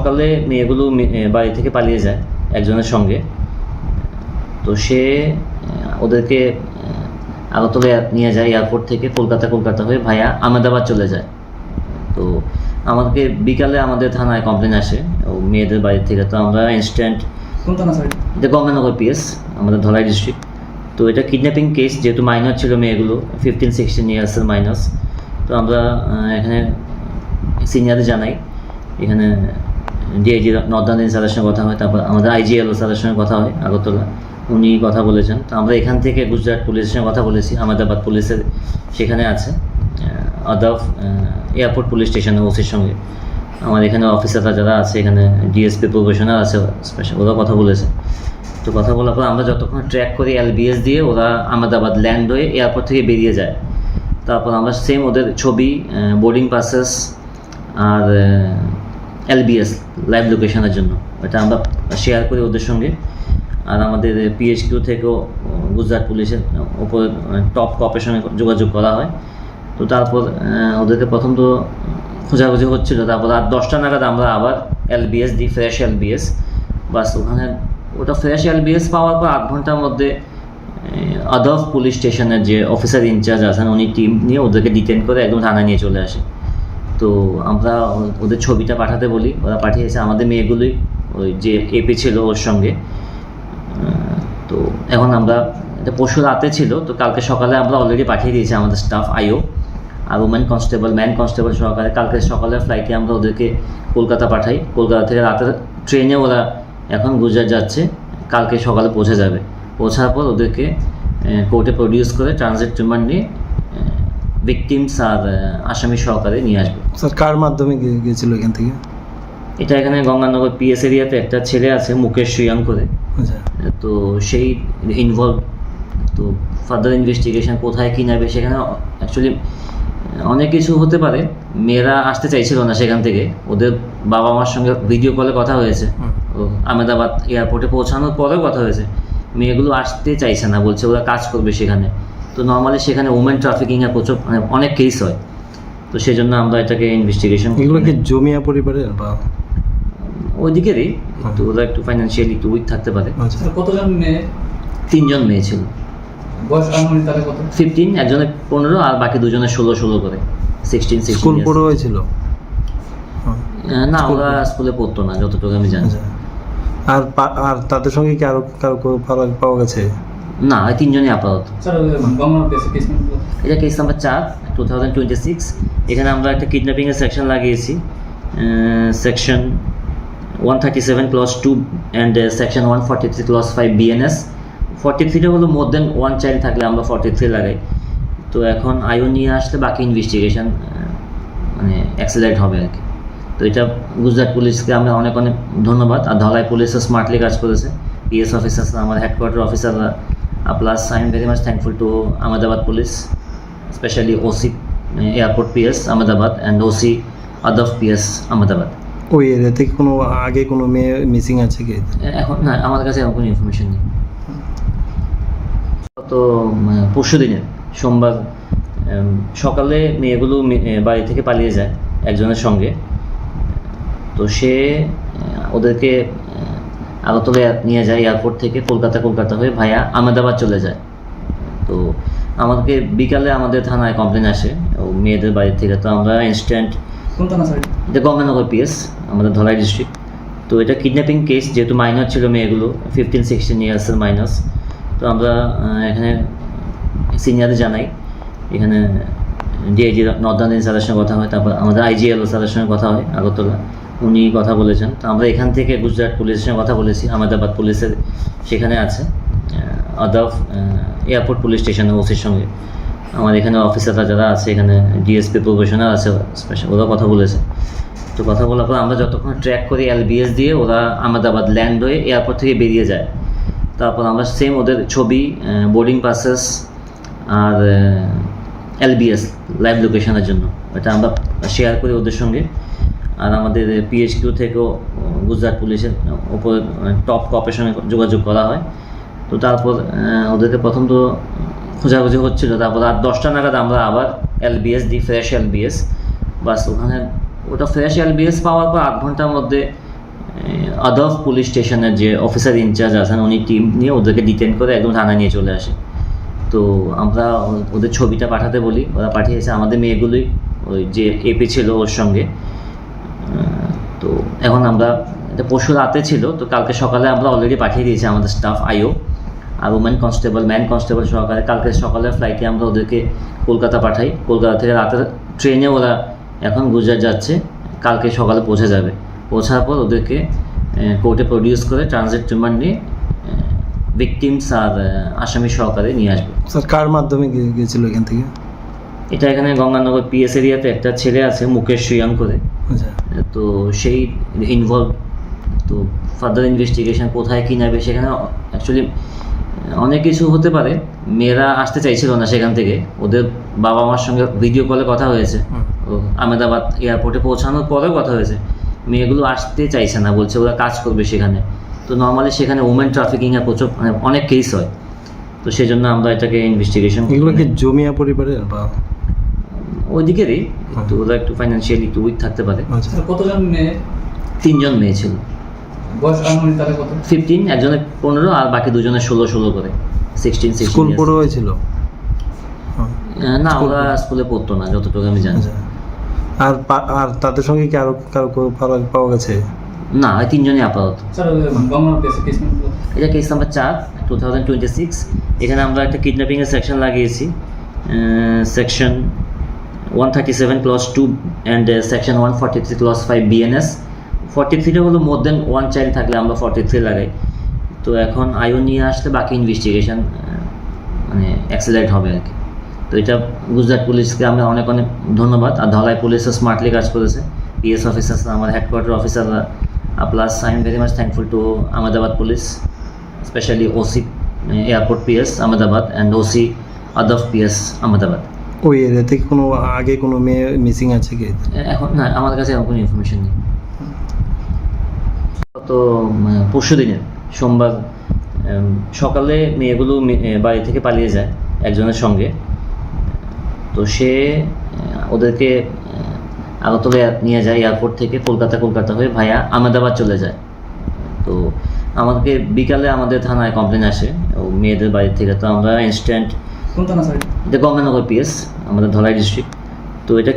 সকালে মেয়েগুলো বাড়ি থেকে পালিয়ে যায় একজনের সঙ্গে। তো সে ওদেরকে আগরতলা নিয়ে যায় এয়ারপোর্ট থেকে, কলকাতা হয়ে ভায়া আহমেদাবাদ চলে যায়। তো আমাকে বিকালে আমাদের থানায় কমপ্লেন আসে ও মেয়েদের বাড়ি থেকে। তো আমরা ইনস্ট্যান্ট, এটা গঙ্গানগর পিএস, আমাদের ধলাই ডিস্ট্রিক্ট। তো এটা কিডন্যাপিং কেস, যেহেতু মাইনর ছিল মেয়েগুলো, 15-16 ইয়ার্সের মাইনার্স। তো আমরা এখানে সিনিয়রদের জানাই, এখানে ডিআইজি নর্দার্ন স্যারের সঙ্গে কথা হয়, তারপর আমাদের আইজিএলও স্যারের সঙ্গে কথা হয় আগরতলা, উনি কথা বলেছেন। তো আমরা এখান থেকে গুজরাট পুলিশের সঙ্গে কথা বলেছি, আহমেদাবাদ পুলিশের সেখানে আছে, আদাফ এয়ারপোর্ট পুলিশ স্টেশনে ওসির সঙ্গে। আমার এখানে অফিসাররা যারা আছে, এখানে ডিএসপি প্রফেশনাল আছে স্পেশাল, ওরা কথা বলেছে। তো কথা বলার পর আমরা যতক্ষণ ট্র্যাক করি এলবিএস দিয়ে, ওরা আহমেদাবাদ ল্যান্ড হয়ে এয়ারপোর্ট থেকে বেরিয়ে যায়। তারপর আমরা সেম ওদের ছবি, বোর্ডিং পাসেস আর এলবিএস লাইভ লোকেশনের জন্য এটা আমরা শেয়ার করি ওদের সঙ্গে। আর আমাদের পিএইচকিউ থেকেও গুজরাট পুলিশের ওপর টপ কপের সঙ্গে যোগাযোগ করা হয়। তো তারপর ওদেরকে প্রথম তো খোঁজাখুঁজি হচ্ছিলো, তারপর রাত 10টা নাগাদ আমরা আবার এলবিএস দিই, ফ্রেশ এলবিএস। বাস ওখানে ওটা ফ্রেশ এলবিএস পাওয়ার পর 8 ঘন্টার মধ্যে আদাফ পুলিশ স্টেশনের যে অফিসার ইনচার্জ আছেন, উনি টিম নিয়ে ওদেরকে ডিটেন করে একদম থানায় নিয়ে চলে আসে। তো আমরা ওদের ছবিটা পাঠাতে বলি, ওরা পাঠিয়েছে। আমাদের মেয়েগুলোই ওই যে এপি ছিল ওর সঙ্গে। তো এখন আমরা, এটা পরশু রাতে ছিল, তো কালকে সকালে আমরা অলরেডি পাঠিয়ে দিয়েছি আমাদের স্টাফ আইও আর ম্যান কনস্টেবল সহকারে। কালকে সকালের ফ্লাইটে আমরা ওদেরকে কলকাতা পাঠাই। কলকাতা থেকে রাতের ট্রেনে ওরা এখন গুজরাট যাচ্ছে, কালকে সকালে পৌঁছে যাবে। পৌঁছার পর ওদেরকে কোর্টে প্রডিউস করে ট্রানজিট রিমান্ড নিয়ে ভিকটিমস আর আসামি সহকারে নিয়ে আসবে। স্যার কার মাধ্যমে গিয়েছিল এখান থেকে? এটা এখানে গঙ্গানগর পিএস এরিয়াতে একটা ছেলে আছে মুকেশ সুয়াং করে, তো সেই ইনভলভ। তো ফার্দার ইনভেস্টিগেশন কোথায় কী নেবে, সেখানে অ্যাকচুয়ালি অনেক কিছু হতে পারে। মেয়েরা আসতে চাইছিল না সেখান থেকে, ওদের বাবা মার সঙ্গে ভিডিও কলে কথা হয়েছে, আহমেদাবাদ এয়ারপোর্টে পৌঁছানোর পরেও কথা হয়েছে। মেয়েগুলো আসতে চাইছে না, বলছে ওরা কাজ করবে সেখানে। তো নর্মালি সেখানে ওমেন ট্রাফিকিংয়ের প্রচুর মানে অনেক কেস হয়। তো সেই জন্য আমরা এটাকে ইনভেস্টিগেশন। এগুলো কি জমিয়া পরিবারের বা ওই দিকেরই, তো ওরা একটু ফাইন্যান্সিয়ালি একটু উইক থাকতে পারে। কতজন মেয়ে? 3 জন মেয়ে ছিল। বয়স আনুমানিক তাদের কত? 15, একজনের 15 আর বাকি দুজনের 16 করে, 16। স্কুল পড়ে হয়েছিল না, ওরা স্কুলে পড়তো না যতটুকু আমি জানি। আর তাদের সঙ্গে কি আরো কারো পাওয়া গেছে? না, ওই 3 জনই আপাতত। এটা কেস নাম্বার 4, 2026। এখানে আমরা একটা কিডন্যাপিংয়ের সেকশন লাগিয়েছি, section 137 clause 2 and section 143 clause 5 BNS. 43টা হলো মোর দেন 1 চাইল্ড থাকলে আমরা 43 লাগাই। তো এখন আইও নিয়ে আসলে বাকি ইনভেস্টিগেশন মানে অ্যাক্সেলারেট হবে আর কি। তো এটা গুজরাট পুলিশকে আমরা অনেক ধন্যবাদ। আর ধলাই পুলিশও স্মার্টলি কাজ করেছে, পিএস অফিসার্স, আমার হেডকোয়ার্টার অফিসাররা। Plus I am very much thankful to Ahmedabad police, specially OC airport PS Ahmedabad and OC Odhav PS Ahmedabad. ওই এরিয়া থেকে কোনো আগে কোনো মেয়ে মিসিং আছে কি? এখন না, আমার কাছে এরকম কোনো ইনফরমেশন নেই। তো পরশু দিনের সোমবার সকালে মেয়েগুলো বাড়ি থেকে পালিয়ে যায় একজনের সঙ্গে। তো সে ওদেরকে আগরতলা নিয়ে যায় এয়ারপোর্ট থেকে, কলকাতা হয়ে ভায়া আহমেদাবাদ চলে যায়। তো আমাকে বিকালে আমাদের থানায় কমপ্লেন আসে ও মেয়েদের বাড়ি থেকে। তো আমরা ইনস্ট্যান্ট, এটা গঙ্গানগর পিএস, আমাদের ধলাই ডিস্ট্রিক্ট। তো এটা কিডন্যাপিং কেস, যেহেতু মাইনর ছিল মেয়েগুলো, 15-16 ইয়ার্সের মাইনার্স। তো আমরা এখানে সিনিয়রদের জানাই, এখানে ডিআইজি নর্দার্ন স্যারের সঙ্গে কথা হয়, তারপর আমাদের আইজিএলও স্যারের সঙ্গে কথা হয় আগরতলা, উনি কথা বলেছেন। তো আমরা এখান থেকে গুজরাট পুলিশের সঙ্গে কথা বলেছি, আহমেদাবাদ পুলিশের সেখানে আছে, আদাফ এয়ারপোর্ট পুলিশ স্টেশনে ওসির সঙ্গে। আমার এখানে অফিসাররা যারা আছে, এখানে ডিএসপি প্রফেশনাল আছে স্পেশাল, ওরা কথা বলেছে। তো কথা বলার পর আমরা যতক্ষণ ট্র্যাক করি এলবিএস দিয়ে, ওরা আহমেদাবাদ ল্যান্ড হয়ে এয়ারপোর্ট থেকে বেরিয়ে যায়। তারপর আমরা সেম ওদের ছবি, বোর্ডিং পাসেস আর এলবিএস লাইভ লোকেশনের জন্য এটা আমরা শেয়ার করি ওদের সঙ্গে। আর আমাদের পিএইচকিউ থেকেও গুজরাট পুলিশের ওপর টপ কপের সঙ্গে যোগাযোগ করা হয়। তো তারপর ওদেরকে প্রথম তো খোঁজাখুঁজি হচ্ছিলো, তারপর রাত 10টা নাগাদ আমরা আবার এলবিএস দিই, ফ্রেশ এলবিএস। বাস ওখানে ওটা ফ্রেশ এলবিএস পাওয়ার পর 8 ঘন্টার মধ্যে আদফ পুলিশ স্টেশনের যে অফিসার ইনচার্জ আছেন উনি টিম নিয়ে ওদেরকে ডিটেন করে একদম থানায় নিয়ে চলে আসে। তো আমরা ওদের ছবিটা পাঠাতে বলি, ওরা পাঠিয়েছে। আমাদের মেয়েগুলোই ওই যে এপি ছিল ওর সঙ্গে। তো এখন আমরা এটা পরশু রাতে ছিল, তো কালকে সকালে আমরা অলরেডি পাঠিয়ে দিয়েছি আমাদের স্টাফ আইও আর ওমেন কনস্টেবল ম্যান কনস্টেবল সহকারে। কালকে সকালের ফ্লাইটে আমরা ওদেরকে কলকাতা পাঠাই। কলকাতা থেকে রাতের ট্রেনে ওরা এখন গুজরাট যাচ্ছে, কালকে সকালে পৌঁছে যাবে। পৌঁছার পর ওদেরকে কোর্টে প্রডিউস করে ট্রানজিট রিমান্ড নিয়ে ভিকটিমস আর আসামি সহকারে নিয়ে আসবে। স্যার কার মাধ্যমে গিয়েছিল এখান থেকে? এটা এখানে গঙ্গানগর পিএস এরিয়াতে একটা ছেলে আছে মুকেশ সুয়াং করে, আচ্ছা, তো সেই ইনভলভ। তো ফার্দার ইনভেস্টিগেশন কোথায় কী নেবে, সেখানে অ্যাকচুয়ালি অনেক কিছু হতে পারে। মেয়েরা আসতে চাইছিল না সেখান থেকে, ওদের বাবা মার সঙ্গে ভিডিও কলে কথা হয়েছে, ও আহমেদাবাদ এয়ারপোর্টে পৌঁছানোর পরেও কথা হয়েছে। মেয়েগুলো আসতে চাইছে না, বলছে ওরা কাজ করবে সেখানে। তো নর্মালি সেখানে উমেন ট্রাফিকিংয়ের প্রচুর মানে অনেক কেস হয়, তো সেই জন্য আমরা এটাকে ইনভেস্টিগেশন। এগুলো কি জমিয়া পরিবারের বা ওইদিকেরই, তো ওরা একটু ফাইন্যান্সিয়ালি একটু উইক থাকতে পারে। আচ্ছা, কতজন মেয়ে? 3 জন মেয়ে ছিল। বয়স আনুমানিক তাদের কত? 15, একজনের 15 আর বাকি দুজনের 16 করে, 16 স্কুল 16 পড়ে হয়েছিল? না, ওরা স্কুলে পড়তো না যতটুকু আমি জানি। আচ্ছা, আর তাদের সঙ্গে কি আরো কারো পাওয়া গেছে? না, ওই 3 জনই আপাতত। স্যার গঙ্গানগর কেসে কেস নাম্বার? এটা কেস নাম্বার 4 2026। এখানে আমরা একটা কিডন্যাপিংয়ের সেকশন লাগিয়েছি, section 137 clause 2 and section 143 clause 5 BNS. 43টা হলো মোর দেন 1 চাইল্ড থাকলে আমরা 43 লাগাই। তো এখন আইও নিয়ে আসলে বাকি ইনভেস্টিগেশন মানে অ্যাক্সিলারেট হবে আর কি। তো এটা গুজরাট পুলিশকে আমরা অনেক অনেক ধন্যবাদ। আর ধলাই পুলিশও স্মার্টলি কাজ করেছে, পিএস অফিসার্স, আমার হেডকোয়ার্টার অফিসাররা, plus I am very much thankful to Ahmedabad police, specially OC airport PS Ahmedabad and OC Odhav PS Ahmedabad. ওই এরিয়াতে কোনো আগে কোনো মেয়ে মিসিং আছে কি? এখন না, আমার কাছে এরকম কোনো ইনফরমেশন নেই। তো পরশু দিনের সোমবার সকালে মেয়েগুলো বাড়ি থেকে পালিয়ে যায় একজনের সঙ্গে। তো সে ওদেরকে আগরতলা নিয়ে যায় এয়ারপোর্ট থেকে, কলকাতা হয়ে ভাইয়া আহমেদাবাদ চলে যায়। তো আমাকে বিকালে আমাদের থানায় কমপ্লেন আসে ও মেয়েদের বাড়ি থেকে। তো আমরা ইনস্ট্যান্ট, কোন থানা স্যার? এটা গঙ্গানগর পিএস আমাদের ধলাই ডিস্ট্রিক্ট। তো এটা